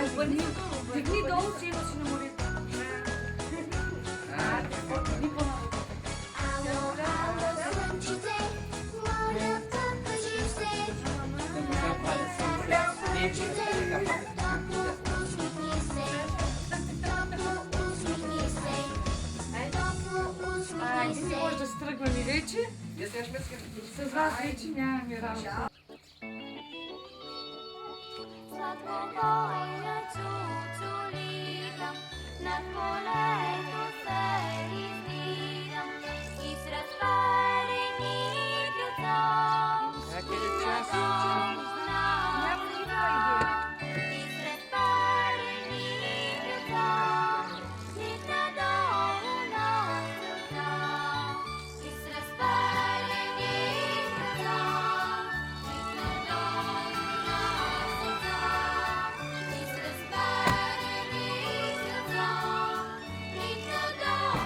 Дигни долу, че имаш на морето. Не може да се тръгваме вече. С вас вече нямаме работа. Sladkobojne čučulidam, nad poletu se iznidam, i s razparenih ljudom, i na domu nasrtam, i s razparenih ljudom, i na domu nasrtam, i s razparenih ljudom, i na domu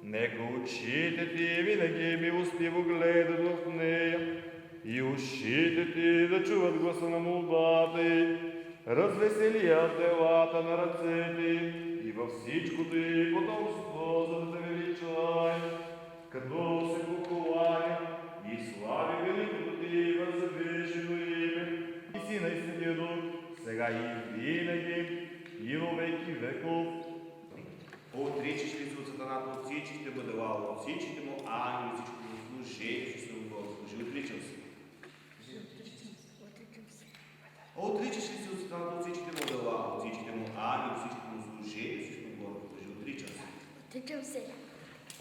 Нека очите ти винаги милостиво гледат в нея и ушите ти да чуват гласа на молбата й. Развеселият делата на ръцете и във всичкото й потомство, за да те величай, като се покланя и слави великото ти възвишено име и Сина и Светия Дух, сега и винаги, и во веки веков. Отричаш ли се от сатаната, от всичките му дела, от всичките му ангели, всичкото му служение, че се му служи, отричам се. Отричаш ли се от сатаната, от всичките му дела, от всичките му ангели, всичкото му служение, всичкото му служи, отричам се. Отричам се.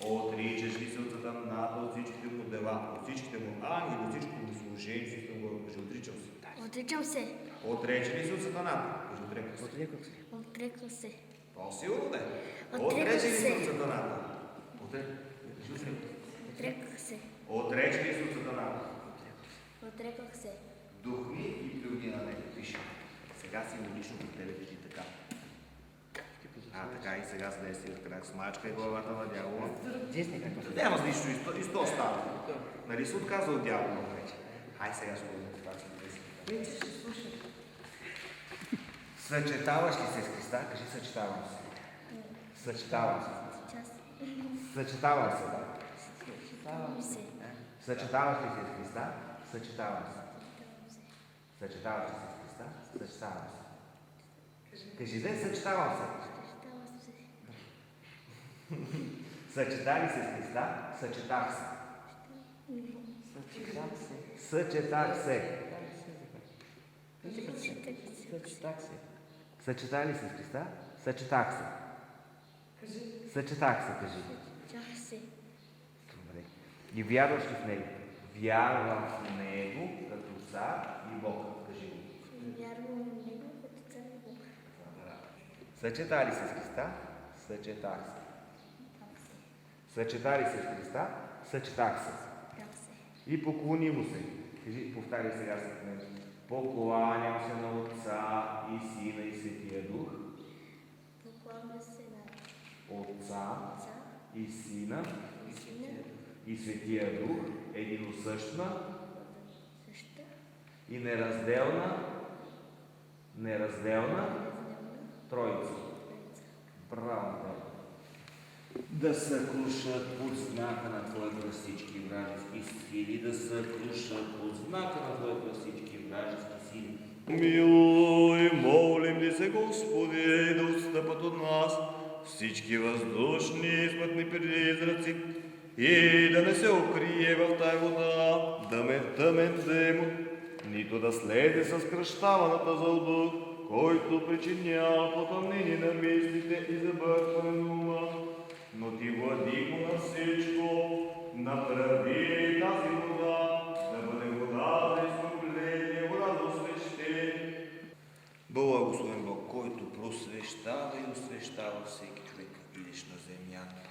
Отричаш ли се от сатаната, от всичките му дела, от всичките му ангели, от всичкото му служение, всичкото му служи, отричам се. Отричам се. Отрече ли се от сатаната? Кажи, отреках се. Отрекла се. По-силно да е. Отреках Отрече ли се се. от сатаната? Отреках се. Отрече ли се от сатаната? Отреках се. Духни и плюни на него, пише. Сега си логично по тебе държи така. Така и сега с десет в крак смачка и главата на дявола. Няма с нищо, и сто става. Нали се отказва от дявола вече? Хай сега ще го това си десет. Вече ще слушай. Съчетаваш ли се с Христа? Кажи съчетавам се. Съчетавам се. Съчетавам се, да. Съчетавам се. Съчетаваш ли се с Христа? Съчетавам се. Съчетаваш ли се с Христа? Съчетавам се. Кажи, де съчетавам се. Съчетавам се. Съчетали се с Христа? Съчетах се. Съчетах се. Съчетали се с Христа? Съчетах се. Кажи. Съчетах се, кажи. Съчетах се. Добре. И вярваш ли в Него? Вярвам в Него като Цар и Бог. Кажи го. Вярвам в Него като Цар и Бог. Съчетали се с Христа? Съчетах се. Съчетали се с Христа? Съчетах се. Съчетах се. И поклони му се. Кажи, повтаряй сега след мен. Покланям се на Отца и Сина и Светия Дух. Покланя се на Отца Отца и Сина и Сина и Светия Дух, единосъщна съща и неразделна разделна Троица. Троица. Браво, да. Да съкрушат под знака на Твоята всички вражески сили, да съкрушат под знака на Твоята всички вражески сили. Милуй, молим ли се, Господи, да отстъпат от нас всички въздушни и смътни призраци и да не се укрие в тая вода тъмен демон, нито да следи с кръщаваната зълдух, който причинява потъмнение на мислите и забъркване на ума. Но Ти, владико на всичко, направи тази вода да бъде вода за изкупление, вода за освещение. Благословен Бог, който просвещава и освещава всеки човек, идеш на земята.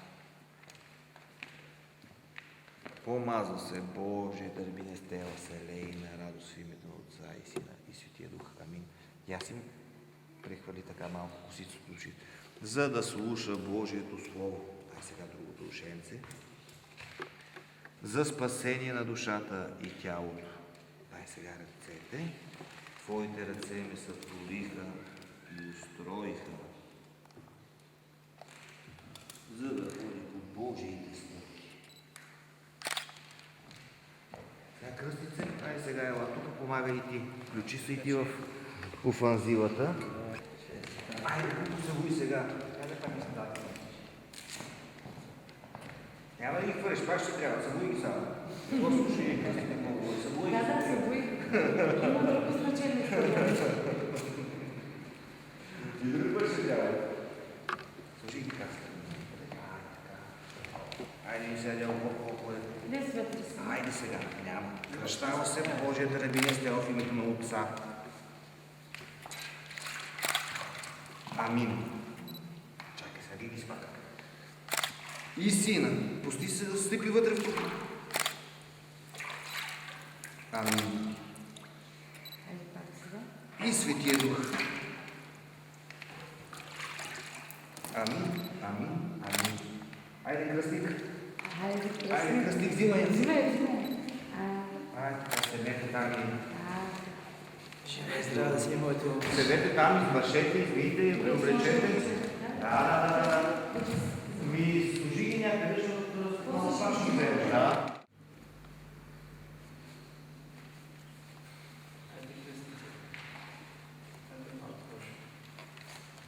Помазва се Божие дърбине стела се лей на радост в името на Отца и Сина и Светия Дух. Амин. Я си прехвърли така малко косицата от ушите, за да слуша Божието Слово. Ай сега другото ушенце. За спасение на душата и тялото. Дай сега ръцете. Твоите ръце ме сътвориха и устроиха, за да ходи по Божиите стъпки. Сега кръстице, ай сега ела тук, помагай и ти. Включи се и ти в офанзивата. Айде, събуй сега. Няма да ги хвъриш, пак ще трябва. Събуй ги само. Какво слушай? Събуй ги. Да, се бои. Има друго значение. И друг път ще трябва. Слушай ги как сте. Айде ми сега дяло колко е. Не светли си. Айде сега, няма. Кръщава се Божията рабиня с тяло в името на Отца. Амин. Чакай, сега ги спака. И Сина, пусти се да стъпи вътре в тук. Амин. Айде пак сега. И Светия Дух. Амин, амин, амин. Айде, кръстник. взимай. Взимай. Ай, така, седнете там и... Трябва да си моето. Седете там, извършете, извийте, преоблечете. Да. Ми служи ги някъде, защото страшно вземеш. Да.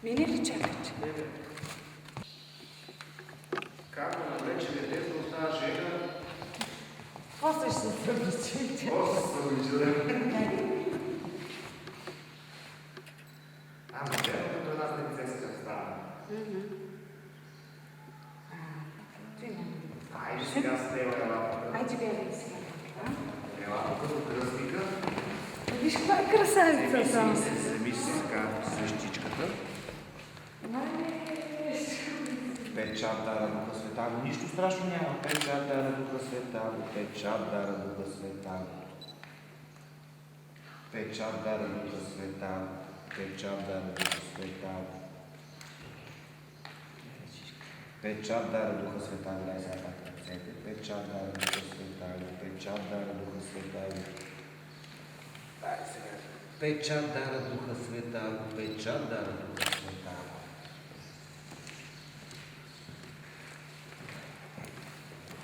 Мини ли чакате? Как да навлече детето от тази жена? После ще се събличите. После се обича. Ама гледам като една полицейска стана. Айде сега с него ела. Айде гледай сега. Ела тук до кръстника. Виж каква е красавица там. Семи си така свещичката. Печат дара Духа Светаго. Нищо страшно няма. Печат дара Духа Светаго. Печат дара Духа Светаго. Печат дара Духа Светаго. Печат дара Духа Светаго. Печат дара Духа Светаго. Дай сега пак ръцете. Печат дара Духа Светаго. Печат дара Духа Светаго. Дай сега. Печат дара Духа Светаго. Печат дара Духа Светаго.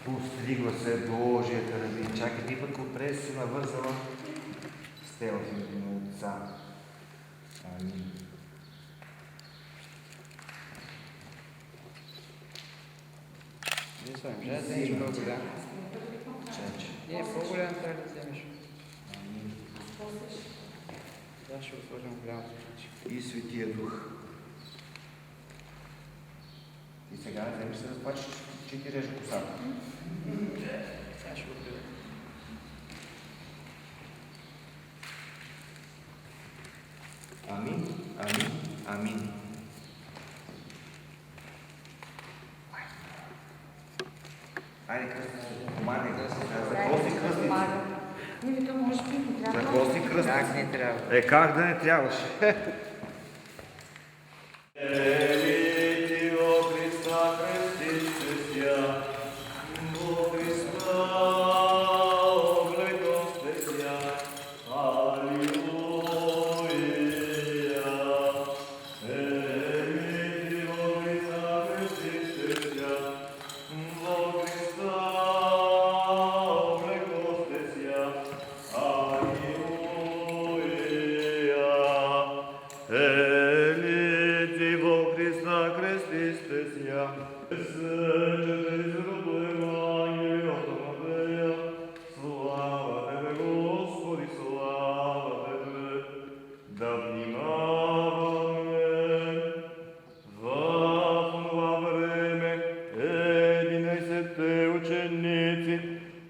Постригва се Божията раби. Чакай, ти пък отпред си навързала стела в името на Отца. Амин. Не знам, ще да вземеш по-голям. Чача. Не, по-голям трябва да вземеш. Амин. Да, ще го сложим голямото чуче. И Светия Дух. И сега не вземеш се разплачеш, че ти реже косата. Сега ще го гледам. Амин, амин, амин. Айде, кръстница, помагай. Закоси кръстница. Не вика, може би не трябва. Закоси кръстница. Как не трябва? Как да не трябваше?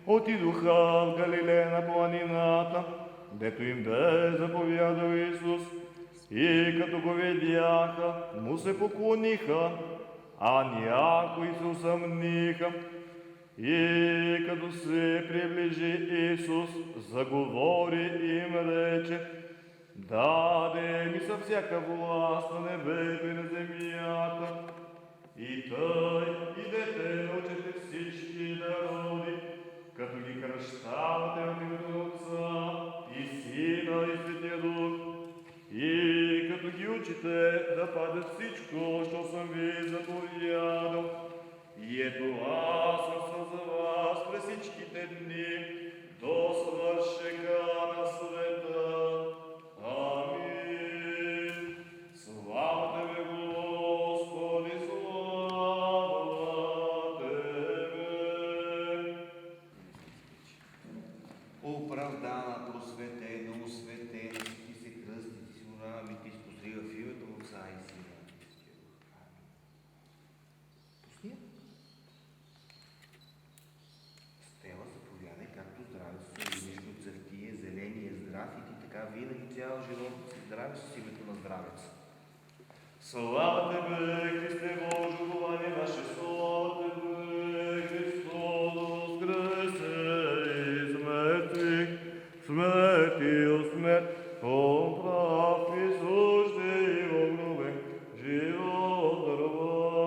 Отидоха в Галилея на планината, дето им бе заповядал Исус, и като го видяха, му се поклониха, а някои се усъмниха. И като се приближи Исус, заговори и им рече: даде ми са всяка власт на небето и на земята. И тъй идете, научете всички народи, като ги кръщавате в името на Отца и Сина и Светия Дух, и като ги учите да пазят всичко, що съм ви заповядал. И ето аз съм за вас през всичките дни до свършека на света. Амин. Слава Тебе, Господи, слава Тебе. Оправдана, просветена, осветена си ти се кръсти, ти си урава ми ти спострива в името на Отца и Сина. Пусния. Стела, заповядай, както здраве се нищо цъфтие, зеление, здрав и ти така винаги цял живот си здраве с името на здравец. Слава Тебе, Христе Боже, упование наше, слава Тебе, Христос воскресе из мертвых, смертью смерть, Он прав и сужден его гробен, живот дарова.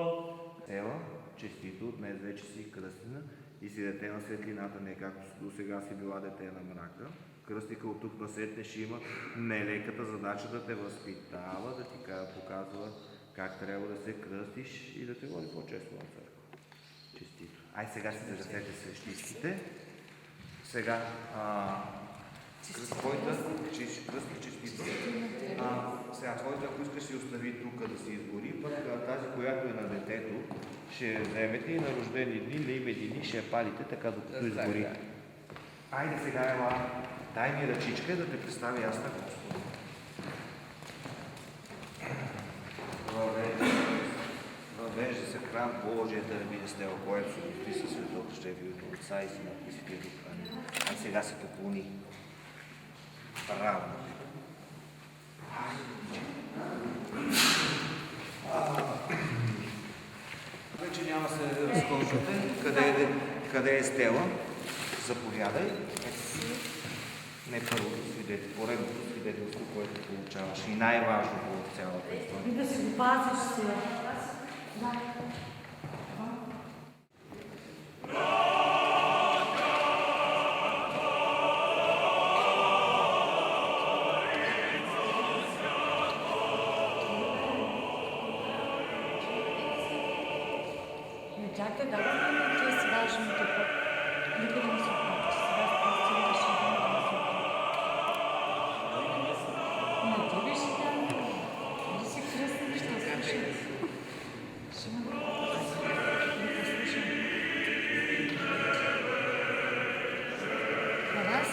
Ела, честито, днес вече си кръстена и си дете на светлина светлината, не както до сега си била дете на мрака. Кръстника от тук насетне ще има нелеката задача да те възпитава, да ти показва как трябва да се кръстиш и да те води по-често на църква. Честито. Ай, сега си зарецете свещичките. Сега кръстник честито. Сега твоята, ако искаш, си остави тук да си изгори, пък тази, която е на детето, ще вземете и на рождени дни, на име дни, ще я палите така, докато изгори. Айде сега, ела, дай ми ръчичка да те представя аз на Господа. Въвежда се храм Божия дърбин стел, който се гости със Светото Шеви от Отца и Сина и Светия Дух. Ай сега се поклони. Право. Вече няма се разхождате. Къде е стела? Заповядай. Не първото свидетелство, поредното свидетелство, което получаваш. И най-важното от цялата история. И да си го пазиш сега. Да. Не чакай, да го ти си важно тук. Никъде не се оплачеш. Сега спасиваш и да не се оплачеш. Не, ти биш там. Да си кръстник, ще слушай. Ще ме да послушам. Тарас?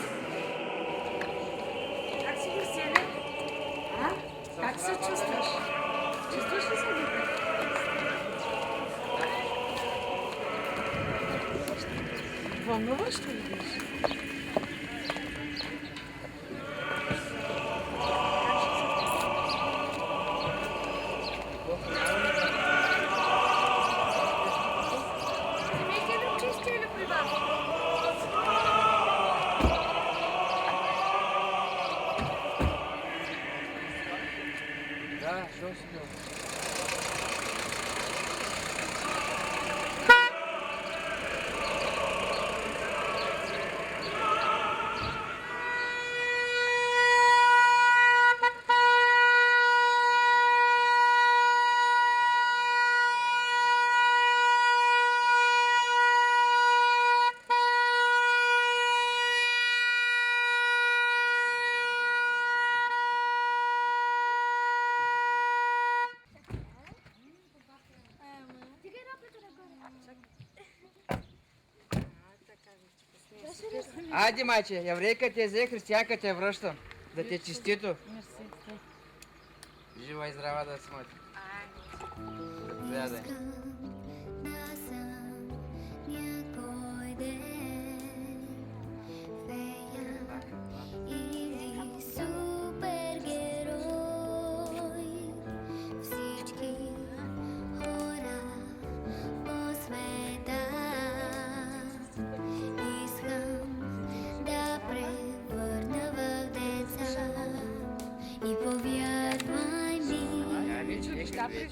Как си, Василе? А? Как се чувстваш? Чувстваш ли се добре? Вълнуваш ли беше? Семейка ли чисти или при вас? Да, що си бил? Айде, майче, еврейка те взе, християнка те връщам. Да те честито. Жива и здрава да си, майче. Заповядай.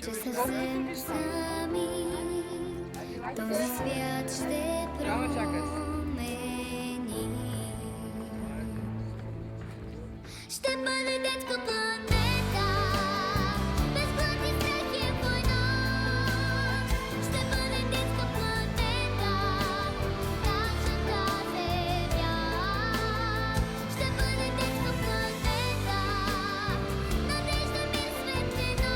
Че съвсем сами този свят ще промени. Ще бъде детска планета, без глад и страх и война. Ще бъде детска планета, нашата земя. Ще бъде детска планета, надежда, мир, светлина.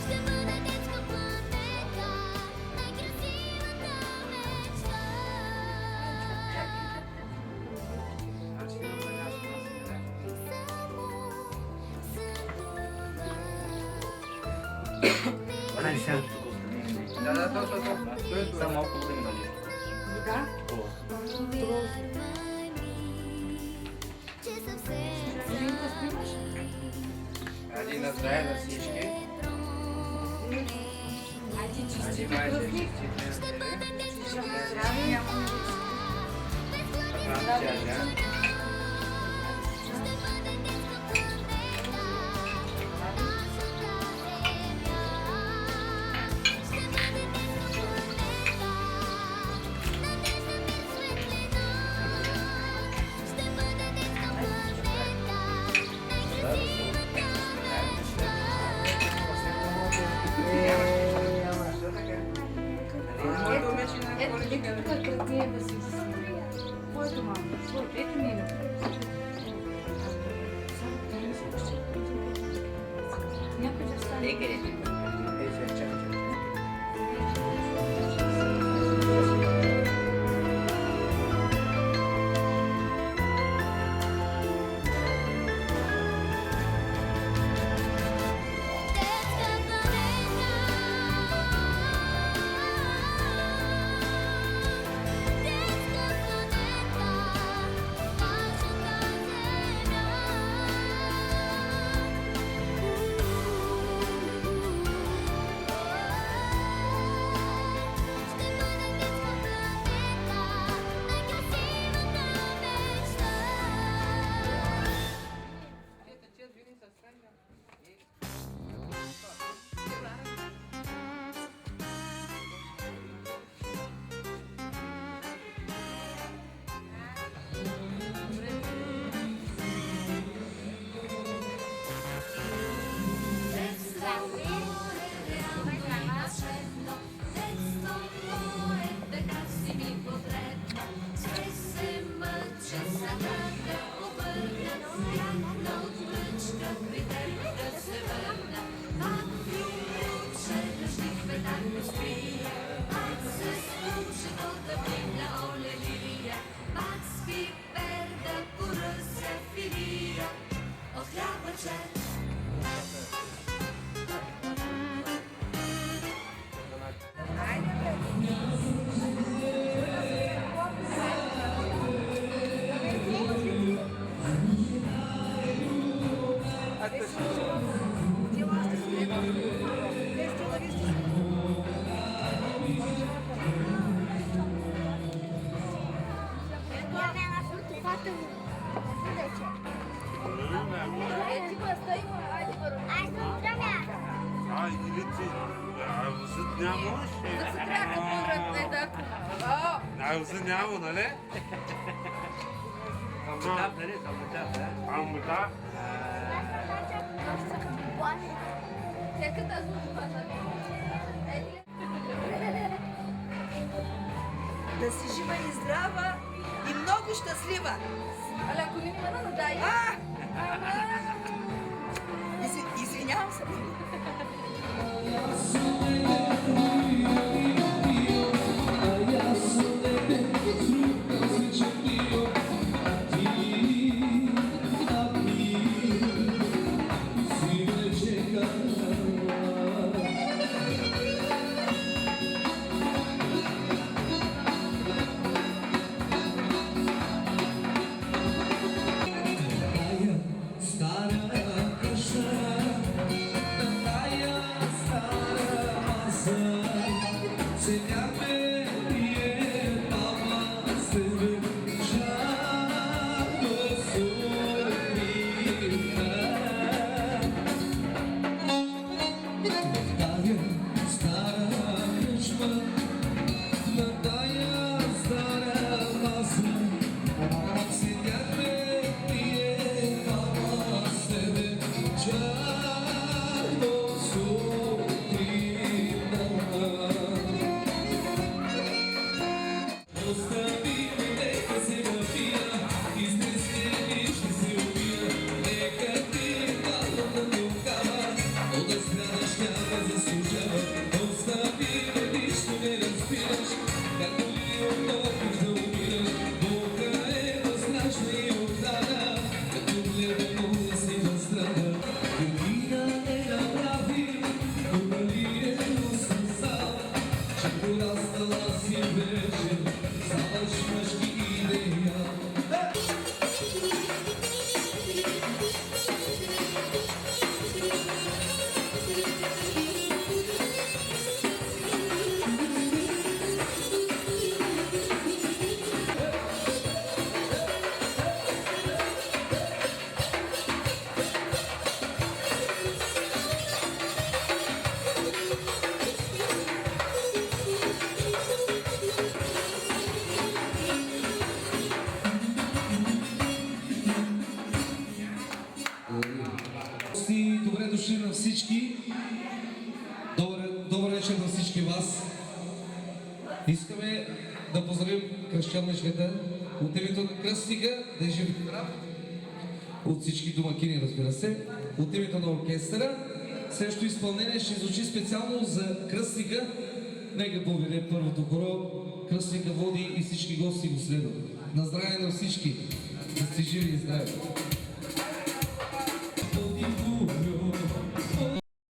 Ще бъде детска планета, най-красивата мечта. Да, само малко да има. Да? Линка снимаш? Айде на заедно всички. Айде, честити Майче, кръстник. честито. Здраве, няма Ето ми е. Някой да стане. Навзът няма, нали? Амута. Да си жива и здрава и много щастлива! Але ако не ми мана, дай. Извинявам се. Добре дошли на всички. Добър вечер на всички вас. Искаме да поздравим кръщяничката, от името на кръстника, да е жив и здрав, от всички домакини, разбира се, от името на оркестъра. Следващото изпълнение ще звучи специално за кръстника. Нека поведе първото хоро. Кръстника води и всички гости го следват. На здраве на всички! Да сте живи и здрави!